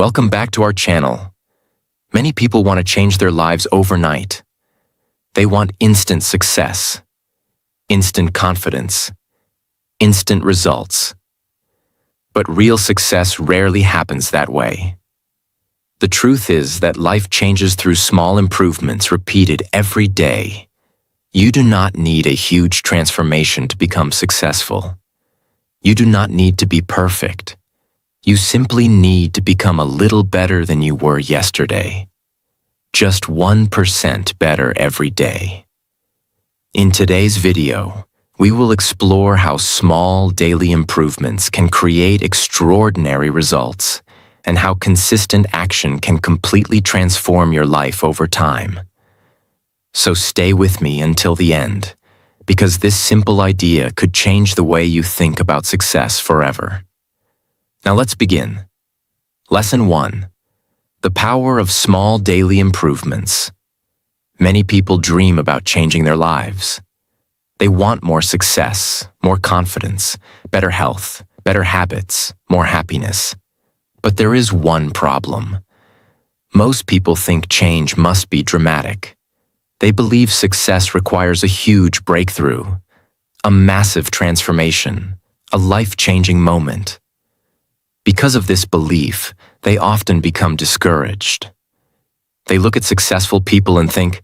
Welcome back to our channel. Many people want to change their lives overnight. They want instant success, instant confidence, instant results. But real success rarely happens that way. The truth is that life changes through small improvements repeated every day. You do not need a huge transformation to become successful. You do not need to be perfect. You simply need to become a little better than you were yesterday. Just 1% better every day. In today's video, we will explore how small daily improvements can create extraordinary results and how consistent action can completely transform your life over time. So stay with me until the end, because this simple idea could change the way you think about success forever. Now let's begin. Lesson 1. The power of small daily improvements. Many people dream about changing their lives. They want more success, more confidence, better health, better habits, more happiness. But there is one problem. Most people think change must be dramatic. They believe success requires a huge breakthrough, a massive transformation, a life-changing moment. Because of this belief, they often become discouraged. They look at successful people and think,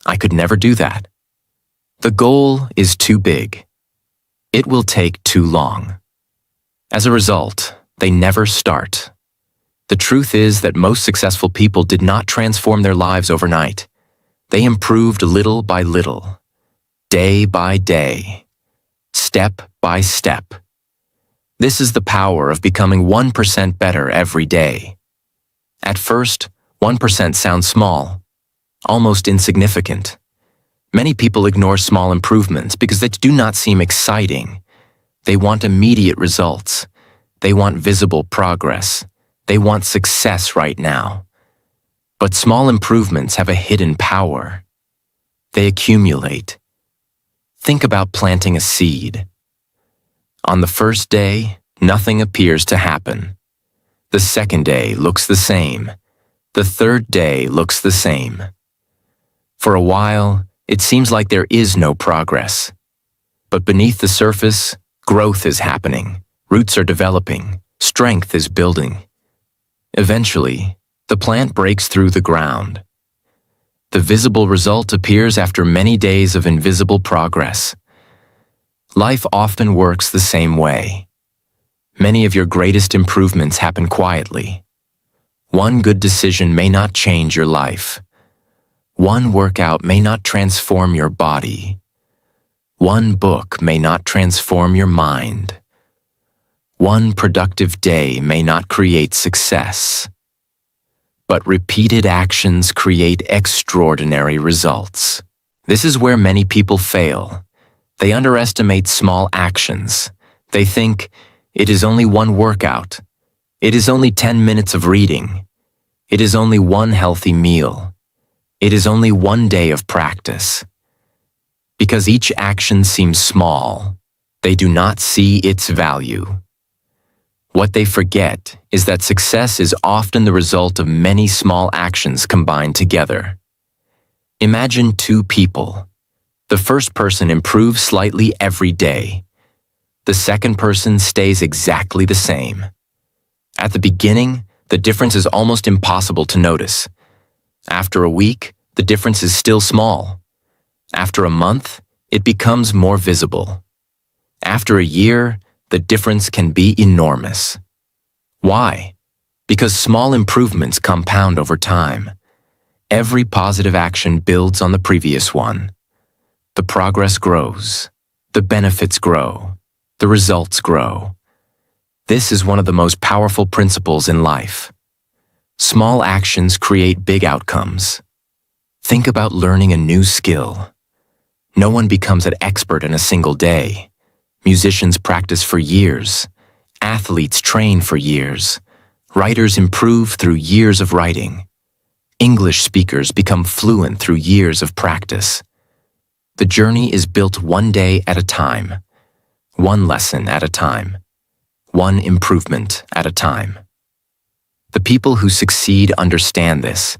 I could never do that. The goal is too big. It will take too long. As a result, they never start. The truth is that most successful people did not transform their lives overnight. They improved little by little, day by day, step by step. This is the power of becoming 1% better every day. At first, 1% sounds small, almost insignificant. Many people ignore small improvements because they do not seem exciting. They want immediate results. They want visible progress. They want success right now. But small improvements have a hidden power. They accumulate. Think about planting a seed. On the first day, nothing appears to happen. The second day looks the same. The third day looks the same. For a while, it seems like there is no progress. But beneath the surface, growth is happening. Roots are developing. Strength is building. Eventually, the plant breaks through the ground. The visible result appears after many days of invisible progress. Life often works the same way. Many of your greatest improvements happen quietly. One good decision may not change your life. One workout may not transform your body. One book may not transform your mind. One productive day may not create success. But repeated actions create extraordinary results. This is where many people fail. They underestimate small actions. They think, it is only one workout. It is only 10 minutes of reading. It is only one healthy meal. It is only one day of practice. Because each action seems small, they do not see its value. What they forget is that success is often the result of many small actions combined together. Imagine two people. The first person improves slightly every day. The second person stays exactly the same. At the beginning, the difference is almost impossible to notice. After a week, the difference is still small. After a month, it becomes more visible. After a year, the difference can be enormous. Why? Because small improvements compound over time. Every positive action builds on the previous one. The progress grows. The benefits grow. The results grow. This is one of the most powerful principles in life. Small actions create big outcomes. Think about learning a new skill. No one becomes an expert in a single day. Musicians practice for years. Athletes train for years. Writers improve through years of writing. English speakers become fluent through years of practice. The journey is built one day at a time, one lesson at a time, one improvement at a time. The people who succeed understand this.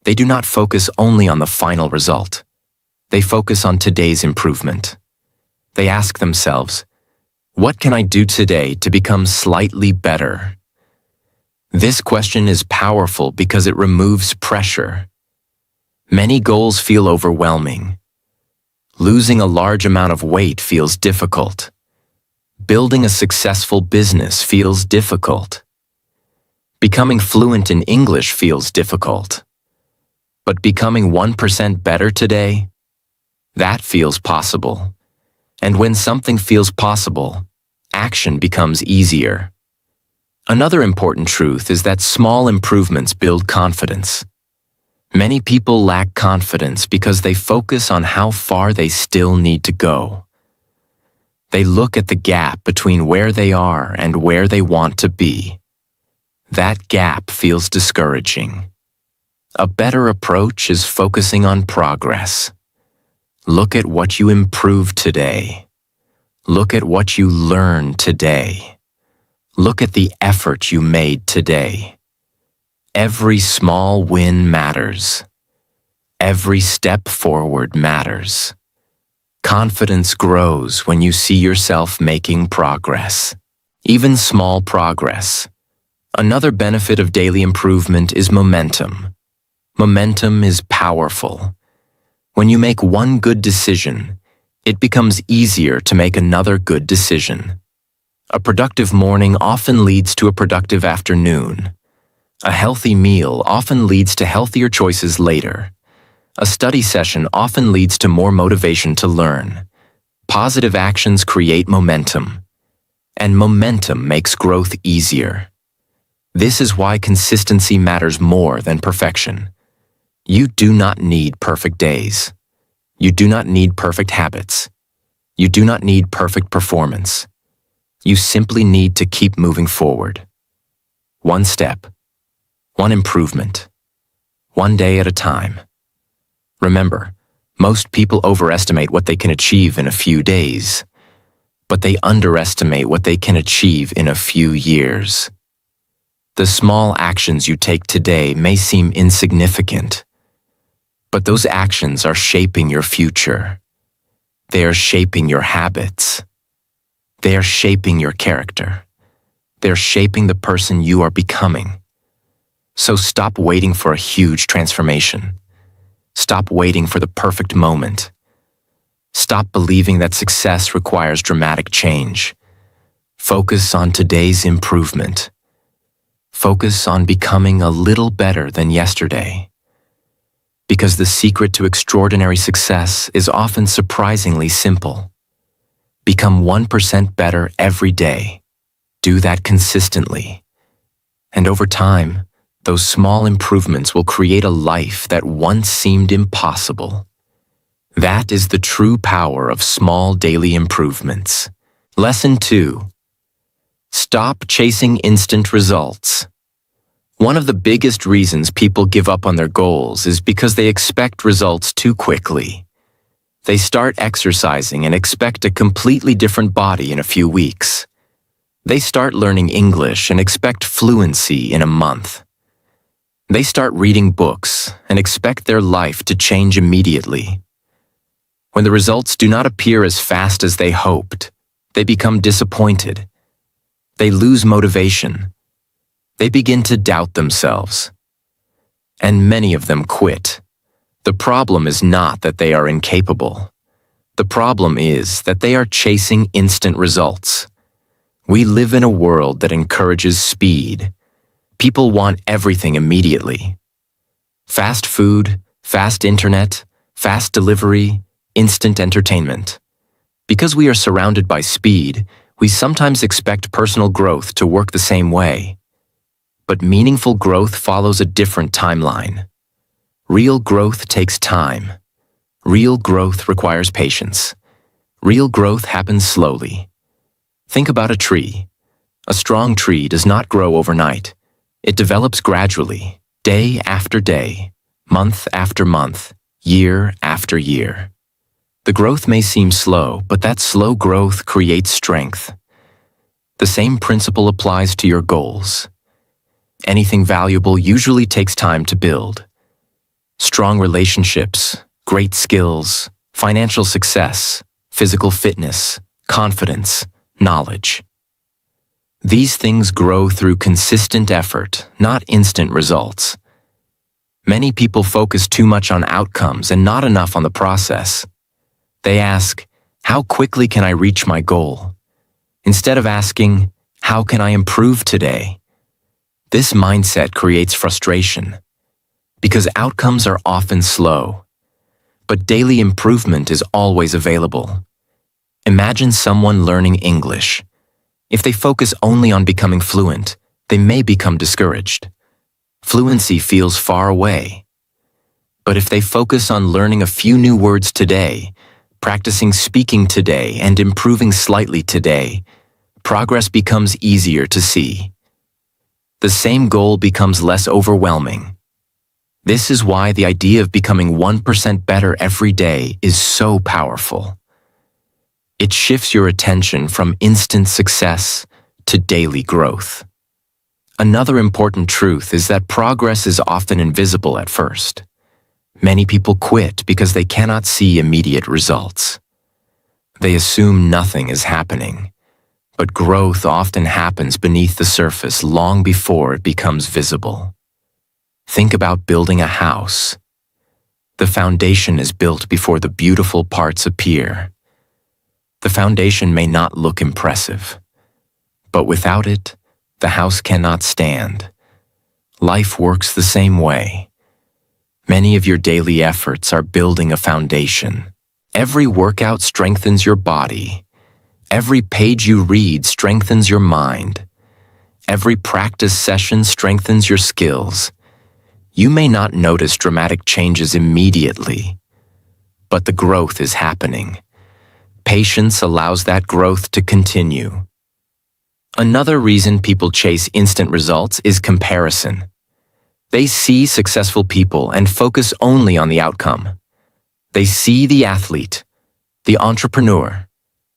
They do not focus only on the final result. They focus on today's improvement. They ask themselves, what can I do today to become slightly better? This question is powerful because it removes pressure. Many goals feel overwhelming. Losing a large amount of weight feels difficult. Building a successful business feels difficult. Becoming fluent in English feels difficult. But becoming 1% better today? That feels possible. And when something feels possible, action becomes easier. Another important truth is that small improvements build confidence. Many people lack confidence because they focus on how far they still need to go. They look at the gap between where they are and where they want to be. That gap feels discouraging. A better approach is focusing on progress. Look at what you improved today. Look at what you learned today. Look at the effort you made today. Every small win matters. Every step forward matters. Confidence grows when you see yourself making progress. Even small progress. Another benefit of daily improvement is momentum. Momentum is powerful. When you make one good decision, it becomes easier to make another good decision. A productive morning often leads to a productive afternoon. A healthy meal often leads to healthier choices later. A study session often leads to more motivation to learn. Positive actions create momentum, and momentum makes growth easier. This is why consistency matters more than perfection. You do not need perfect days. You do not need perfect habits. You do not need perfect performance. You simply need to keep moving forward. One step. One improvement. One day at a time. Remember, most people overestimate what they can achieve in a few days, but they underestimate what they can achieve in a few years. The small actions you take today may seem insignificant, but those actions are shaping your future. They are shaping your habits. They are shaping your character. They are shaping the person you are becoming. So stop waiting for a huge transformation. Stop waiting for the perfect moment. Stop believing that success requires dramatic change. Focus on today's improvement. Focus on becoming a little better than yesterday. Because the secret to extraordinary success is often surprisingly simple. Become 1% better every day. Do that consistently. And over time, those small improvements will create a life that once seemed impossible. That is the true power of small daily improvements. Lesson 2. Stop chasing instant results. One of the biggest reasons people give up on their goals is because they expect results too quickly. They start exercising and expect a completely different body in a few weeks. They start learning English and expect fluency in a month. They start reading books and expect their life to change immediately. When the results do not appear as fast as they hoped, they become disappointed. They lose motivation. They begin to doubt themselves. And many of them quit. The problem is not that they are incapable. The problem is that they are chasing instant results. We live in a world that encourages speed. People want everything immediately. Fast food, fast internet, fast delivery, instant entertainment. Because we are surrounded by speed, we sometimes expect personal growth to work the same way. But meaningful growth follows a different timeline. Real growth takes time. Real growth requires patience. Real growth happens slowly. Think about a tree. A strong tree does not grow overnight. It develops gradually, day after day, month after month, year after year. The growth may seem slow, but that slow growth creates strength. The same principle applies to your goals. Anything valuable usually takes time to build. Strong relationships, great skills, financial success, physical fitness, confidence, knowledge. These things grow through consistent effort, not instant results. Many people focus too much on outcomes and not enough on the process. They ask, how quickly can I reach my goal? Instead of asking, how can I improve today? This mindset creates frustration because outcomes are often slow, but daily improvement is always available. Imagine someone learning English. If they focus only on becoming fluent, they may become discouraged. Fluency feels far away. But if they focus on learning a few new words today, practicing speaking today, and improving slightly today, progress becomes easier to see. The same goal becomes less overwhelming. This is why the idea of becoming 1% better every day is so powerful. It shifts your attention from instant success to daily growth. Another important truth is that progress is often invisible at first. Many people quit because they cannot see immediate results. They assume nothing is happening, but growth often happens beneath the surface long before it becomes visible. Think about building a house. The foundation is built before the beautiful parts appear. The foundation may not look impressive, but without it, the house cannot stand. Life works the same way. Many of your daily efforts are building a foundation. Every workout strengthens your body. Every page you read strengthens your mind. Every practice session strengthens your skills. You may not notice dramatic changes immediately, but the growth is happening. Patience allows that growth to continue. Another reason people chase instant results is comparison. They see successful people and focus only on the outcome. They see the athlete, the entrepreneur,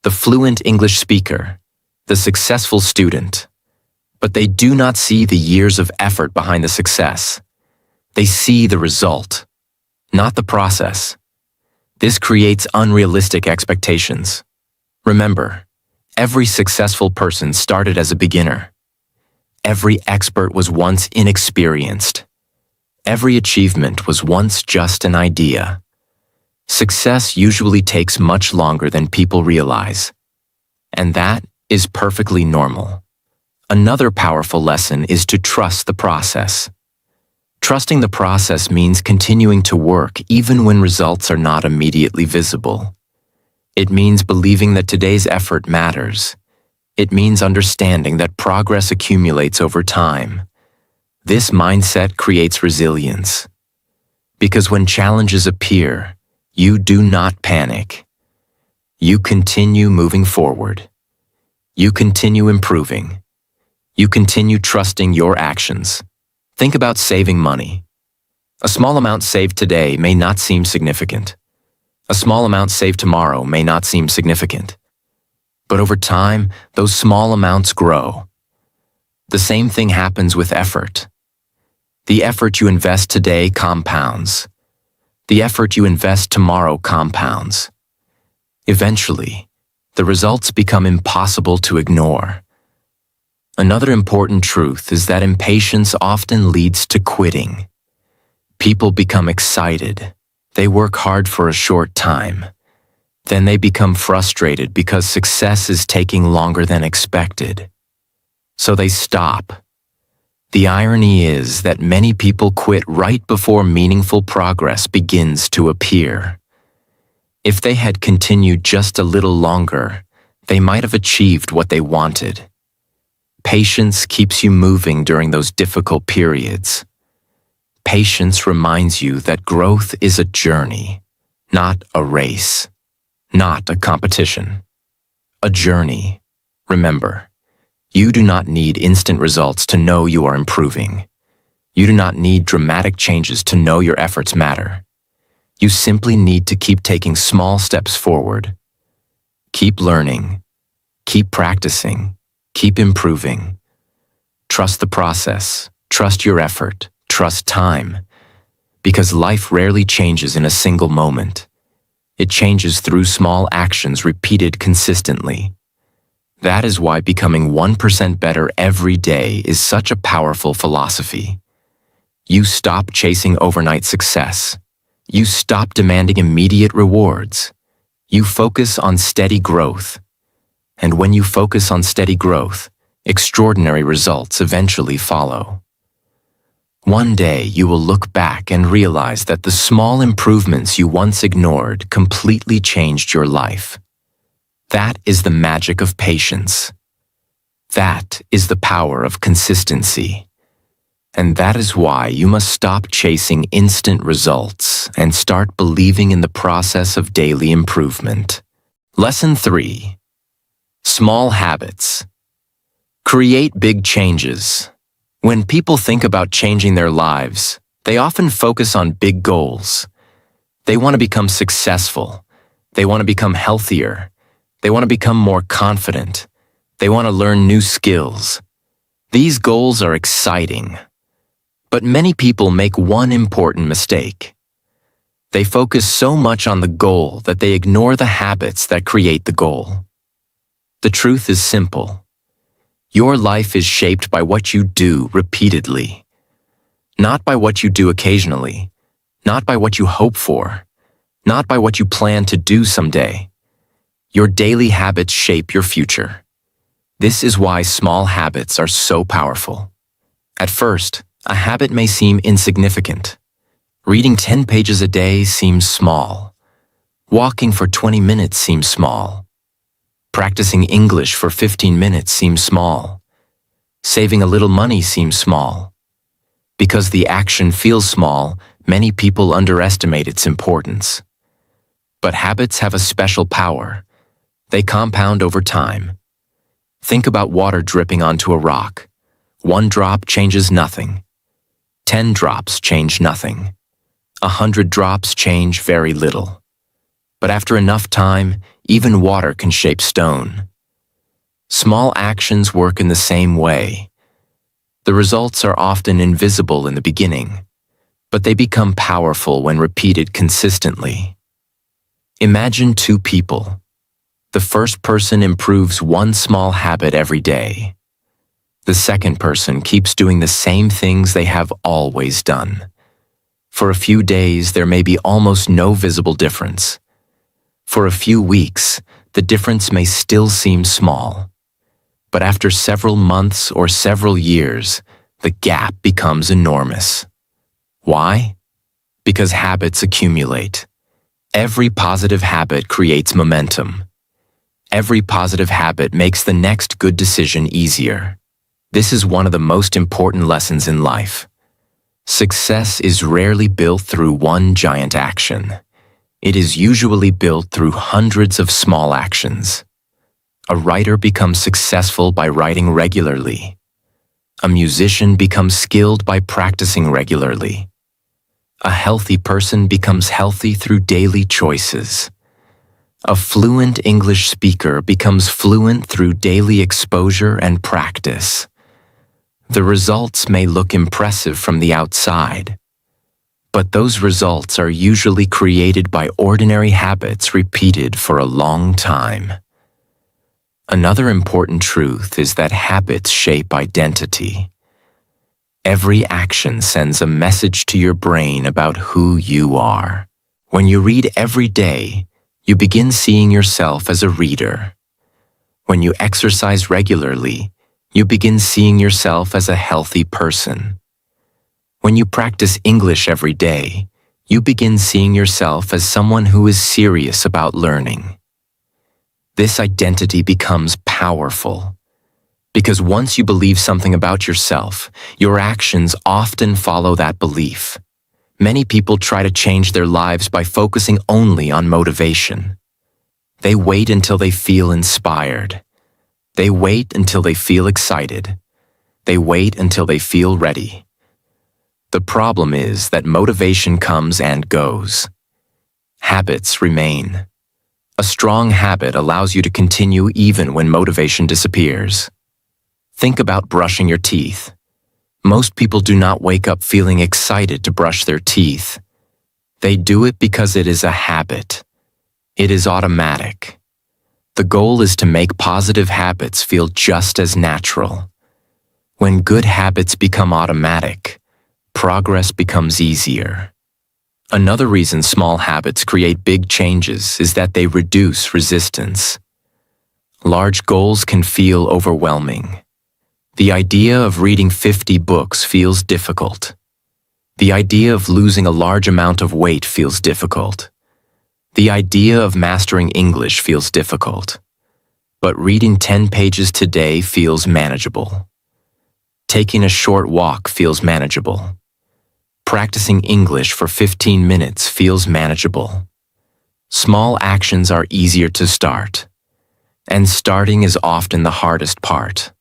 the fluent English speaker, the successful student, but they do not see the years of effort behind the success. They see the result, not the process. This creates unrealistic expectations. Remember, every successful person started as a beginner. Every expert was once inexperienced. Every achievement was once just an idea. Success usually takes much longer than people realize, and that is perfectly normal. Another powerful lesson is to trust the process. Trusting the process means continuing to work even when results are not immediately visible. It means believing that today's effort matters. It means understanding that progress accumulates over time. This mindset creates resilience. Because when challenges appear, you do not panic. You continue moving forward. You continue improving. You continue trusting your actions. Think about saving money. A small amount saved today may not seem significant. A small amount saved tomorrow may not seem significant. But over time, those small amounts grow. The same thing happens with effort. The effort you invest today compounds. The effort you invest tomorrow compounds. Eventually, the results become impossible to ignore. Another important truth is that impatience often leads to quitting. People become excited. They work hard for a short time. Then they become frustrated because success is taking longer than expected. So they stop. The irony is that many people quit right before meaningful progress begins to appear. If they had continued just a little longer, they might have achieved what they wanted. Patience keeps you moving during those difficult periods. Patience reminds you that growth is a journey, not a race, not a competition. A journey. Remember, you do not need instant results to know you are improving. You do not need dramatic changes to know your efforts matter. You simply need to keep taking small steps forward. Keep learning. Keep practicing. Keep improving. Trust the process. Trust your effort. Trust time. Because life rarely changes in a single moment. It changes through small actions repeated consistently. That is why becoming 1% better every day is such a powerful philosophy. You stop chasing overnight success. You stop demanding immediate rewards. You focus on steady growth. And when you focus on steady growth, extraordinary results eventually follow. One day you will look back and realize that the small improvements you once ignored completely changed your life. That is the magic of patience. That is the power of consistency. And that is why you must stop chasing instant results and start believing in the process of daily improvement. Lesson 3. Small habits. Create big changes. When people think about changing their lives, they often focus on big goals. They want to become successful. They want to become healthier. They want to become more confident. They want to learn new skills. These goals are exciting. But many people make one important mistake. They focus so much on the goal that they ignore the habits that create the goal. The truth is simple. Your life is shaped by what you do repeatedly, not by what you do occasionally, not by what you hope for, not by what you plan to do someday. Your daily habits shape your future. This is why small habits are so powerful. At first, a habit may seem insignificant. Reading 10 pages a day seems small. Walking for 20 minutes seems small. Practicing English for 15 minutes seems small. Saving a little money seems small. Because the action feels small, many people underestimate its importance. But habits have a special power. They compound over time. Think about water dripping onto a rock. 1 drop changes nothing. 10 drops change nothing. 100 drops change very little. But after enough time, even water can shape stone. Small actions work in the same way. The results are often invisible in the beginning, but they become powerful when repeated consistently. Imagine 2 people. The first person improves 1 small habit every day. The second person keeps doing the same things they have always done. For a few days, there may be almost no visible difference. For a few weeks, the difference may still seem small. But after several months or several years, the gap becomes enormous. Why? Because habits accumulate. Every positive habit creates momentum. Every positive habit makes the next good decision easier. This is one of the most important lessons in life. Success is rarely built through one giant action. It is usually built through hundreds of small actions. A writer becomes successful by writing regularly. A musician becomes skilled by practicing regularly. A healthy person becomes healthy through daily choices. A fluent English speaker becomes fluent through daily exposure and practice. The results may look impressive from the outside, but those results are usually created by ordinary habits repeated for a long time. Another important truth is that habits shape identity. Every action sends a message to your brain about who you are. When you read every day, you begin seeing yourself as a reader. When you exercise regularly, you begin seeing yourself as a healthy person. When you practice English every day, you begin seeing yourself as someone who is serious about learning. This identity becomes powerful, because once you believe something about yourself, your actions often follow that belief. Many people try to change their lives by focusing only on motivation. They wait until they feel inspired. They wait until they feel excited. They wait until they feel ready. The problem is that motivation comes and goes. Habits remain. A strong habit allows you to continue even when motivation disappears. Think about brushing your teeth. Most people do not wake up feeling excited to brush their teeth. They do it because it is a habit. It is automatic. The goal is to make positive habits feel just as natural. When good habits become automatic, progress becomes easier. Another reason small habits create big changes is that they reduce resistance. Large goals can feel overwhelming. The idea of reading 50 books feels difficult. The idea of losing a large amount of weight feels difficult. The idea of mastering English feels difficult. But reading 10 pages today feels manageable. Taking a short walk feels manageable. Practicing English for 15 minutes feels manageable. Small actions are easier to start. And starting is often the hardest part.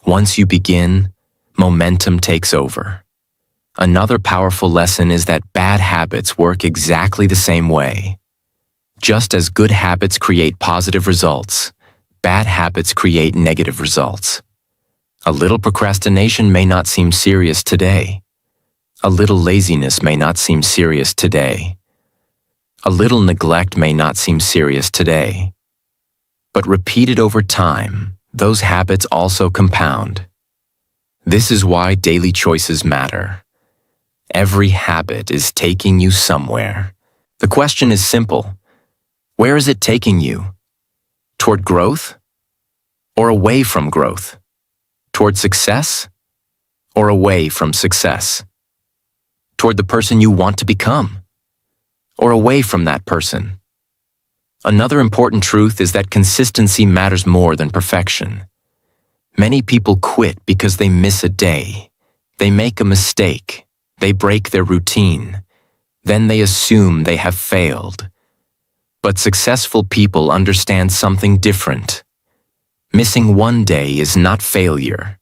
Once you begin, momentum takes over. Another powerful lesson is that bad habits work exactly the same way. Just as good habits create positive results, bad habits create negative results. A little procrastination may not seem serious today. A little laziness may not seem serious today. A little neglect may not seem serious today. But repeated over time, those habits also compound. This is why daily choices matter. Every habit is taking you somewhere. The question is simple. Where is it taking you? Toward growth? Or away from growth? Toward success? Or away from success? Toward the person you want to become? Or away from that person? Another important truth is that consistency matters more than perfection. Many people quit because they miss a day. They make a mistake. They break their routine. Then they assume they have failed. But successful people understand something different. Missing one day is not failure.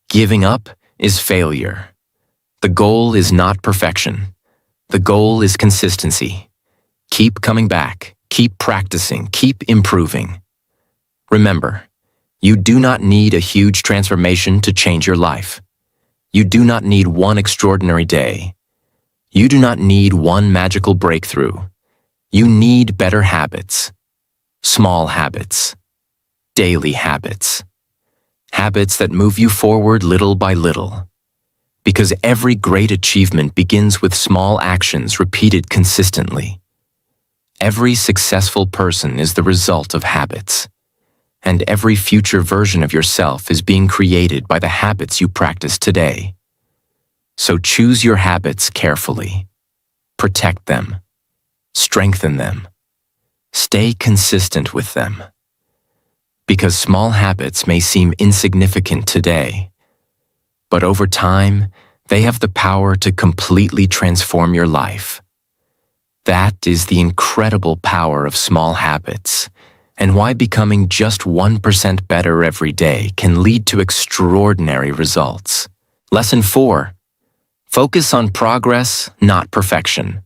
Giving up is failure. The goal is not perfection. The goal is consistency. Keep coming back. Keep practicing. Keep improving. Remember, you do not need a huge transformation to change your life. You do not need one extraordinary day. You do not need one magical breakthrough. You need better habits. Small habits. Daily habits. Habits that move you forward little by little. Because every great achievement begins with small actions repeated consistently. Every successful person is the result of habits. And every future version of yourself is being created by the habits you practice today. So choose your habits carefully. Protect them. Strengthen them. Stay consistent with them. Because small habits may seem insignificant today, but over time, they have the power to completely transform your life. That is the incredible power of small habits, and why becoming just 1% better every day can lead to extraordinary results. Lesson 4. Focus on progress, not perfection.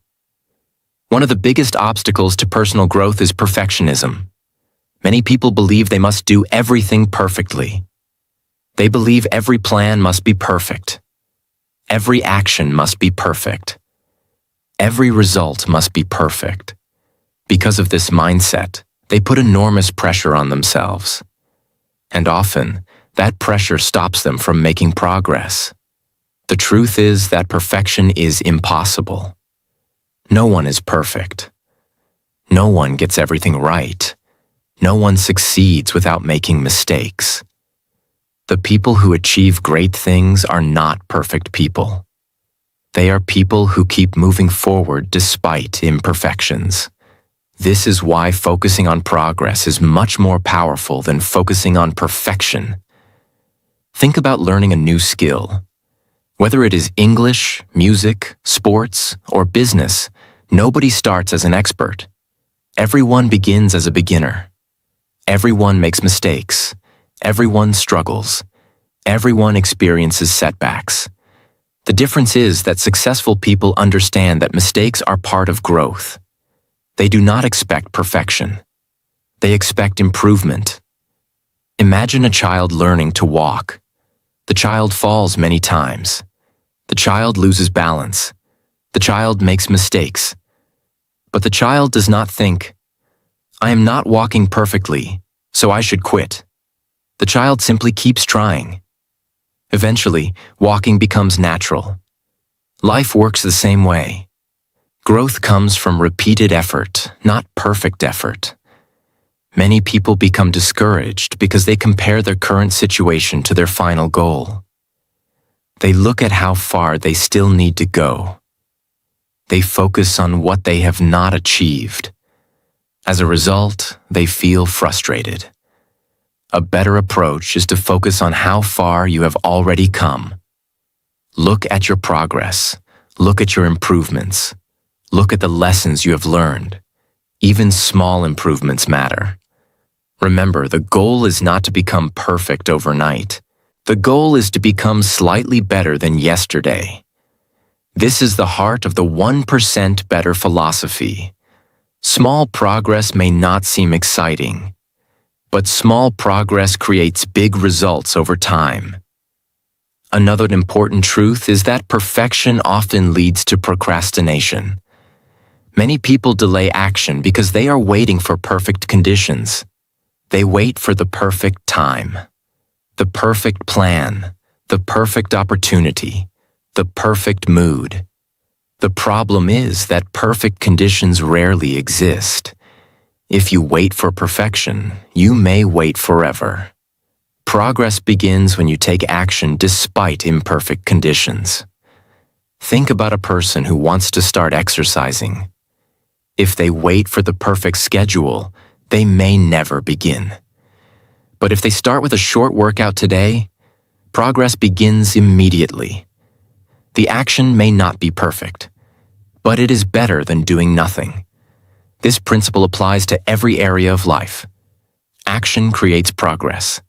One of the biggest obstacles to personal growth is perfectionism. Many people believe they must do everything perfectly. They believe every plan must be perfect. Every action must be perfect. Every result must be perfect. Because of this mindset, they put enormous pressure on themselves. And often, that pressure stops them from making progress. The truth is that perfection is impossible. No one is perfect. No one gets everything right. No one succeeds without making mistakes. The people who achieve great things are not perfect people. They are people who keep moving forward despite imperfections. This is why focusing on progress is much more powerful than focusing on perfection. Think about learning a new skill. Whether it is English, music, sports, or business, nobody starts as an expert. Everyone begins as a beginner. Everyone makes mistakes. Everyone struggles. Everyone experiences setbacks. The difference is that successful people understand that mistakes are part of growth. They do not expect perfection. They expect improvement. Imagine a child learning to walk. The child falls many times. The child loses balance. The child makes mistakes. But the child does not think, "I am not walking perfectly, so I should quit." The child simply keeps trying. Eventually, walking becomes natural. Life works the same way. Growth comes from repeated effort, not perfect effort. Many people become discouraged because they compare their current situation to their final goal. They look at how far they still need to go. They focus on what they have not achieved. As a result, they feel frustrated. A better approach is to focus on how far you have already come. Look at your progress. Look at your improvements. Look at the lessons you have learned. Even small improvements matter. Remember, the goal is not to become perfect overnight. The goal is to become slightly better than yesterday. This is the heart of the 1% better philosophy. Small progress may not seem exciting, but small progress creates big results over time. Another important truth is that perfection often leads to procrastination. Many people delay action because they are waiting for perfect conditions. They wait for the perfect time, the perfect plan, the perfect opportunity, the perfect mood. The problem is that perfect conditions rarely exist. If you wait for perfection, you may wait forever. Progress begins when you take action despite imperfect conditions. Think about a person who wants to start exercising. If they wait for the perfect schedule, they may never begin. But if they start with a short workout today, progress begins immediately. The action may not be perfect, but it is better than doing nothing. This principle applies to every area of life. Action creates progress.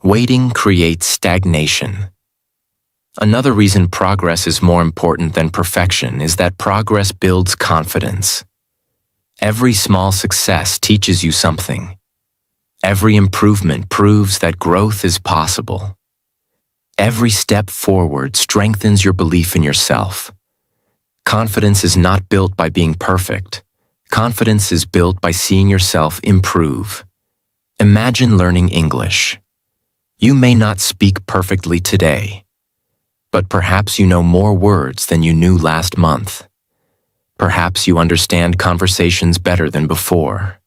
Waiting creates stagnation. Another reason progress is more important than perfection is that progress builds confidence. Every small success teaches you something. Every improvement proves that growth is possible. Every step forward strengthens your belief in yourself. Confidence is not built by being perfect. Confidence is built by seeing yourself improve. Imagine learning English. You may not speak perfectly today, but perhaps you know more words than you knew last month. Perhaps you understand conversations better than before.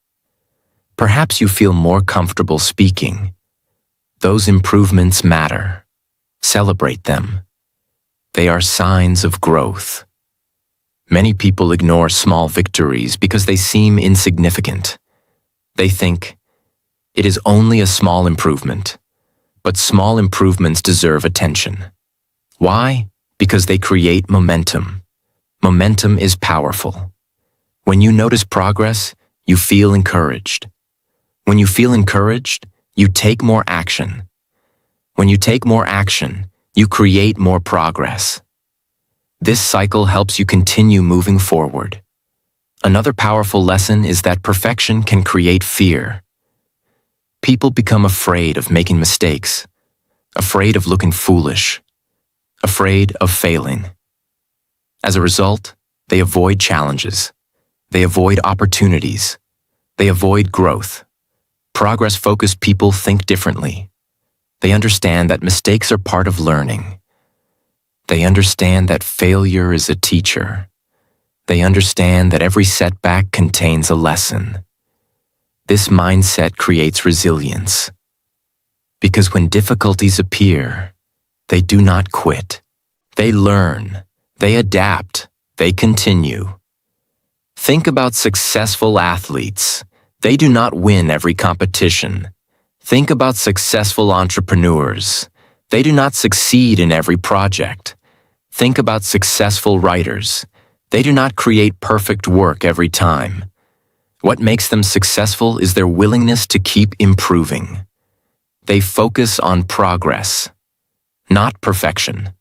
Perhaps you feel more comfortable speaking. Those improvements matter. Celebrate them. They are signs of growth. Many people ignore small victories because they seem insignificant. They think, it is only a small improvement, but small improvements deserve attention. Why? Because they create momentum. Momentum is powerful. When you notice progress, you feel encouraged. When you feel encouraged, you take more action. When you take more action, you create more progress. This cycle helps you continue moving forward. Another powerful lesson is that perfection can create fear. People become afraid of making mistakes, afraid of looking foolish, afraid of failing. As a result, they avoid challenges. They avoid opportunities. They avoid growth. Progress-focused people think differently. They understand that mistakes are part of learning. They understand that failure is a teacher. They understand that every setback contains a lesson. This mindset creates resilience. Because when difficulties appear, they do not quit. They learn. They adapt. They continue. Think about successful athletes. They do not win every competition. Think about successful entrepreneurs. They do not succeed in every project. Think about successful writers. They do not create perfect work every time. What makes them successful is their willingness to keep improving. They focus on progress, not perfection.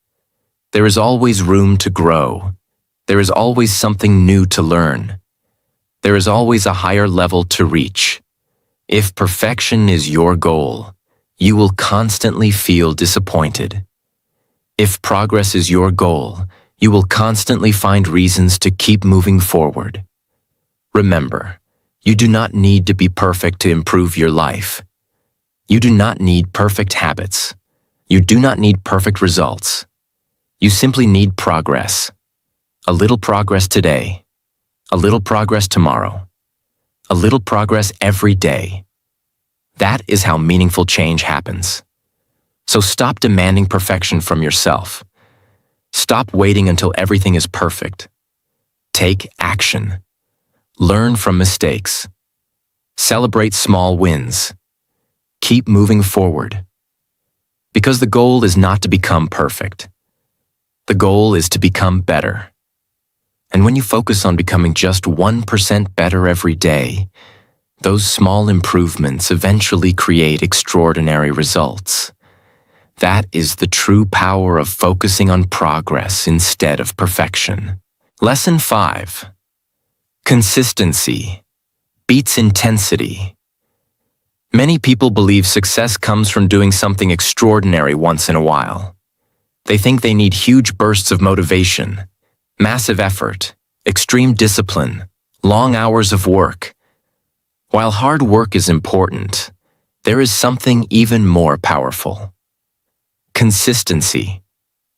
There is always room to grow. There is always something new to learn. There is always a higher level to reach. If perfection is your goal, you will constantly feel disappointed. If progress is your goal, you will constantly find reasons to keep moving forward. Remember, you do not need to be perfect to improve your life. You do not need perfect habits. You do not need perfect results. You simply need progress. A little progress today. A little progress tomorrow. A little progress every day. That is how meaningful change happens. So stop demanding perfection from yourself. Stop waiting until everything is perfect. Take action. Learn from mistakes. Celebrate small wins. Keep moving forward. Because the goal is not to become perfect. The goal is to become better. And when you focus on becoming just 1% better every day, those small improvements eventually create extraordinary results. That is the true power of focusing on progress instead of perfection. Lesson 5. Consistency beats intensity. Many people believe success comes from doing something extraordinary once in a while. They think they need huge bursts of motivation, massive effort, extreme discipline, long hours of work. While hard work is important, there is something even more powerful. Consistency.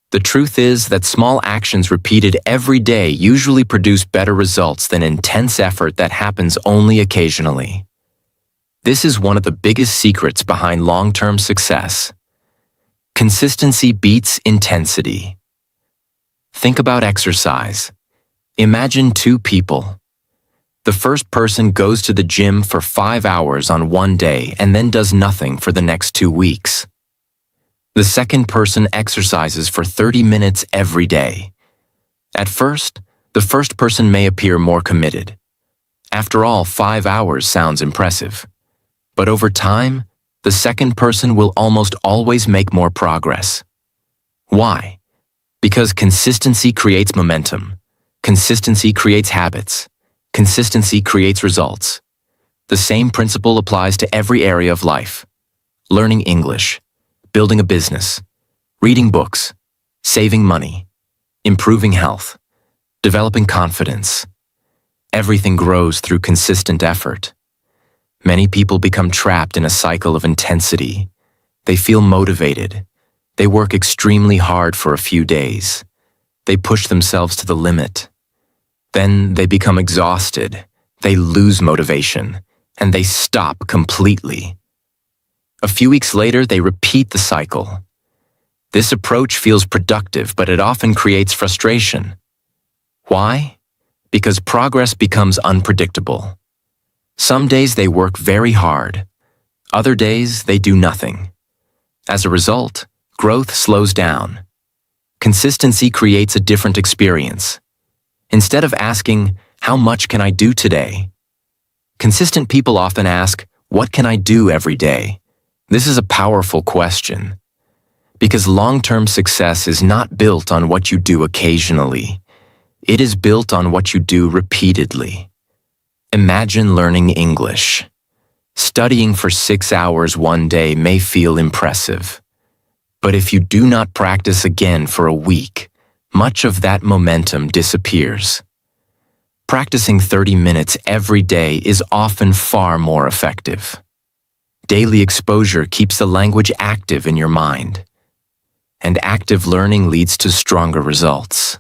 The truth is that small actions repeated every day usually produce better results than intense effort that happens only occasionally. This is one of the biggest secrets behind long-term success. Consistency beats intensity. Think about exercise. Imagine two people. The first person goes to the gym for 5 hours on one day and then does nothing for the next 2 weeks. The second person exercises for 30 minutes every day. At first, the first person may appear more committed. After all, 5 hours sounds impressive. But over time, the second person will almost always make more progress. Why? Because consistency creates momentum. Consistency creates habits. Consistency creates results. The same principle applies to every area of life. Learning English, building a business, reading books, saving money, improving health, developing confidence. Everything grows through consistent effort. Many people become trapped in a cycle of intensity. They feel motivated. They work extremely hard for a few days. They push themselves to the limit. Then they become exhausted. They lose motivation, and they stop completely. A few weeks later, they repeat the cycle. This approach feels productive, but it often creates frustration. Why? Because progress becomes unpredictable. Some days they work very hard. Other days they do nothing. As a result, growth slows down. Consistency creates a different experience. Instead of asking, "How much can I do today?" consistent people often ask, "What can I do every day?" This is a powerful question. Because long-term success is not built on what you do occasionally. It is built on what you do repeatedly. Imagine learning English. Studying for 6 hours one day may feel impressive. But if you do not practice again for a week, much of that momentum disappears. Practicing 30 minutes every day is often far more effective. Daily exposure keeps the language active in your mind. And active learning leads to stronger results.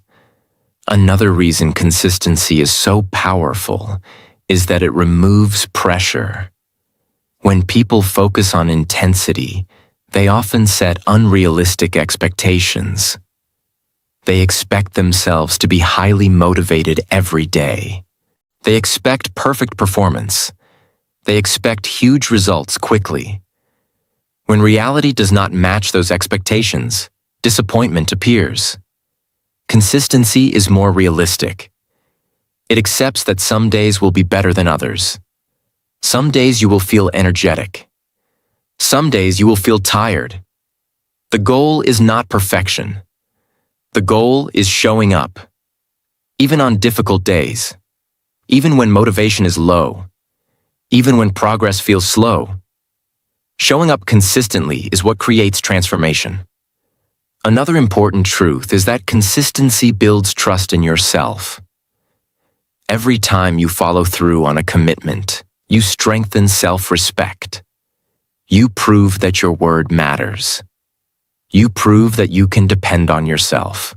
Another reason consistency is so powerful is that it removes pressure. When people focus on intensity, they often set unrealistic expectations. They expect themselves to be highly motivated every day. They expect perfect performance. They expect huge results quickly. When reality does not match those expectations, disappointment appears. Consistency is more realistic. It accepts that some days will be better than others. Some days you will feel energetic. Some days you will feel tired. The goal is not perfection. The goal is showing up. Even on difficult days. Even when motivation is low. Even when progress feels slow. Showing up consistently is what creates transformation. Another important truth is that consistency builds trust in yourself. Every time you follow through on a commitment, you strengthen self-respect. You prove that your word matters. You prove that you can depend on yourself.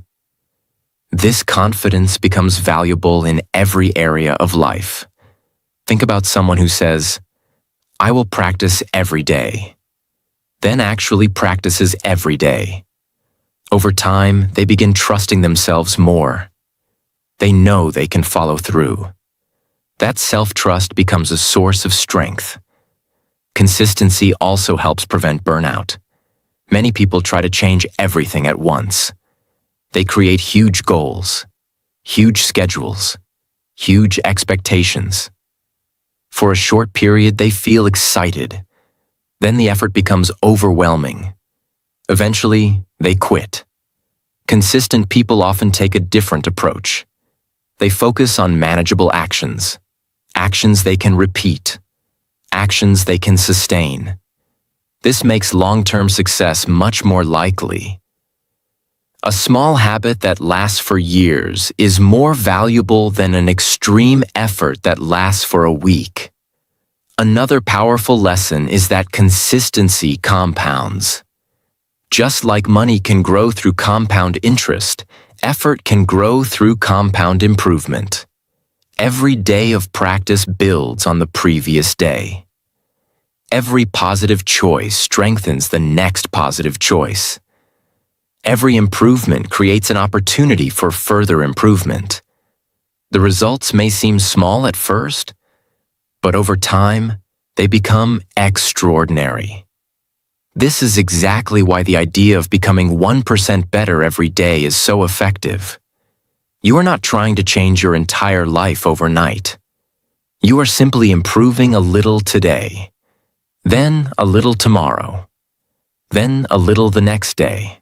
This confidence becomes valuable in every area of life. Think about someone who says, "I will practice every day," then actually practices every day. Over time, they begin trusting themselves more. They know they can follow through. That self-trust becomes a source of strength. Consistency also helps prevent burnout. Many people try to change everything at once. They create huge goals, huge schedules, huge expectations. For a short period, they feel excited. Then the effort becomes overwhelming. Eventually, they quit. Consistent people often take a different approach. They focus on manageable actions, actions they can repeat, actions they can sustain. This makes long-term success much more likely. A small habit that lasts for years is more valuable than an extreme effort that lasts for a week. Another powerful lesson is that consistency compounds. Just like money can grow through compound interest, effort can grow through compound improvement. Every day of practice builds on the previous day. Every positive choice strengthens the next positive choice. Every improvement creates an opportunity for further improvement. The results may seem small at first, but over time, they become extraordinary. This is exactly why the idea of becoming 1% better every day is so effective. You are not trying to change your entire life overnight. You are simply improving a little today, then a little tomorrow, then a little the next day.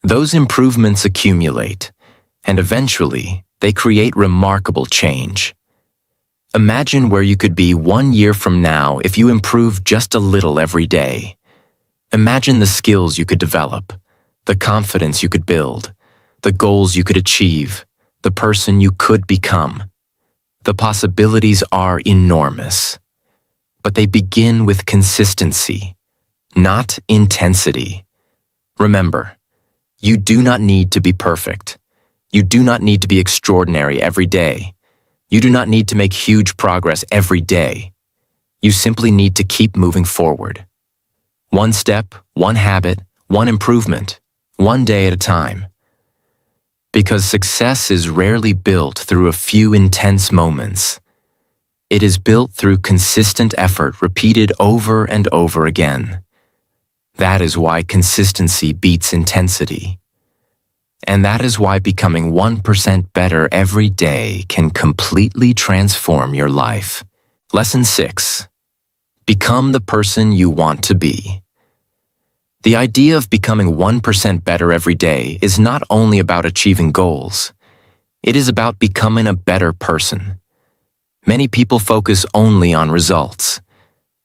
Those improvements accumulate, and eventually, they create remarkable change. Imagine where you could be 1 year from now if you improved just a little every day. Imagine the skills you could develop, the confidence you could build, the goals you could achieve, the person you could become. The possibilities are enormous. But they begin with consistency, not intensity. Remember, you do not need to be perfect. You do not need to be extraordinary every day. You do not need to make huge progress every day. You simply need to keep moving forward. One step, one habit, one improvement, one day at a time. Because success is rarely built through a few intense moments. It is built through consistent effort repeated over and over again. That is why consistency beats intensity. And that is why becoming 1% better every day can completely transform your life. Lesson 6. Become the person you want to be. The idea of becoming 1% better every day is not only about achieving goals. It is about becoming a better person. Many people focus only on results.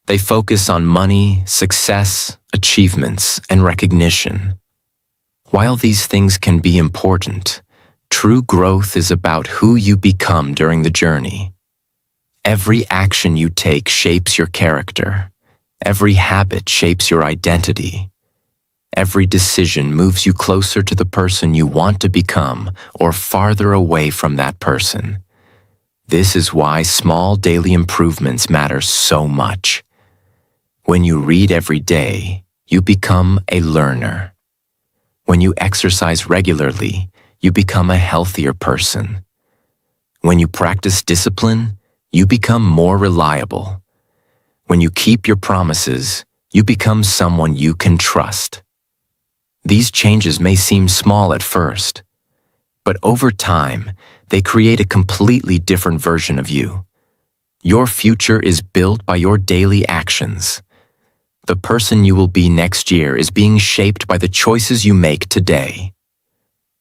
They focus on money, success, achievements, and recognition. While these things can be important, true growth is about who you become during the journey. Every action you take shapes your character. Every habit shapes your identity. Every decision moves you closer to the person you want to become or farther away from that person. This is why small daily improvements matter so much. When you read every day, you become a learner. When you exercise regularly, you become a healthier person. When you practice discipline, you become more reliable. When you keep your promises, you become someone you can trust. These changes may seem small at first, but over time, they create a completely different version of you. Your future is built by your daily actions. The person you will be next year is being shaped by the choices you make today.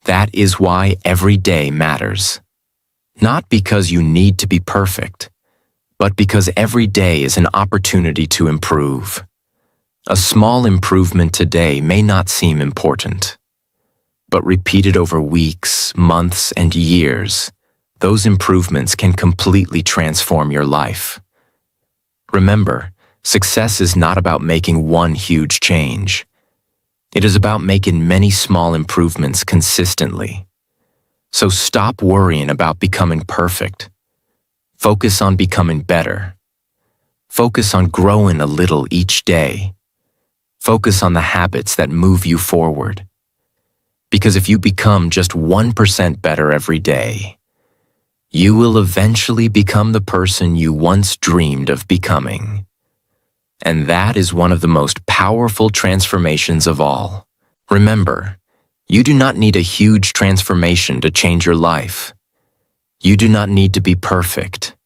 That is why every day matters. Not because you need to be perfect, but because every day is an opportunity to improve. A small improvement today may not seem important, but repeated over weeks, months, and years, those improvements can completely transform your life. Remember, success is not about making one huge change. It is about making many small improvements consistently. So stop worrying about becoming perfect. Focus on becoming better. Focus on growing a little each day. Focus on the habits that move you forward. Because if you become just 1% better every day, you will eventually become the person you once dreamed of becoming. And that is one of the most powerful transformations of all. Remember, you do not need a huge transformation to change your life. You do not need to be perfect.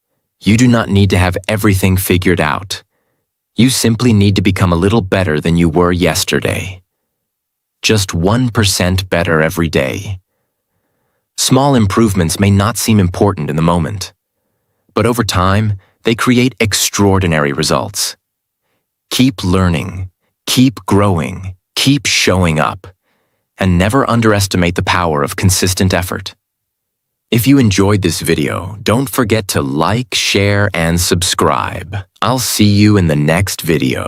You do not need to have everything figured out. You simply need to become a little better than you were yesterday. Just 1% better every day. Small improvements may not seem important in the moment, but over time, they create extraordinary results. Keep learning, keep growing, keep showing up, and never underestimate the power of consistent effort. If you enjoyed this video, don't forget to like, share, and subscribe. I'll see you in the next video.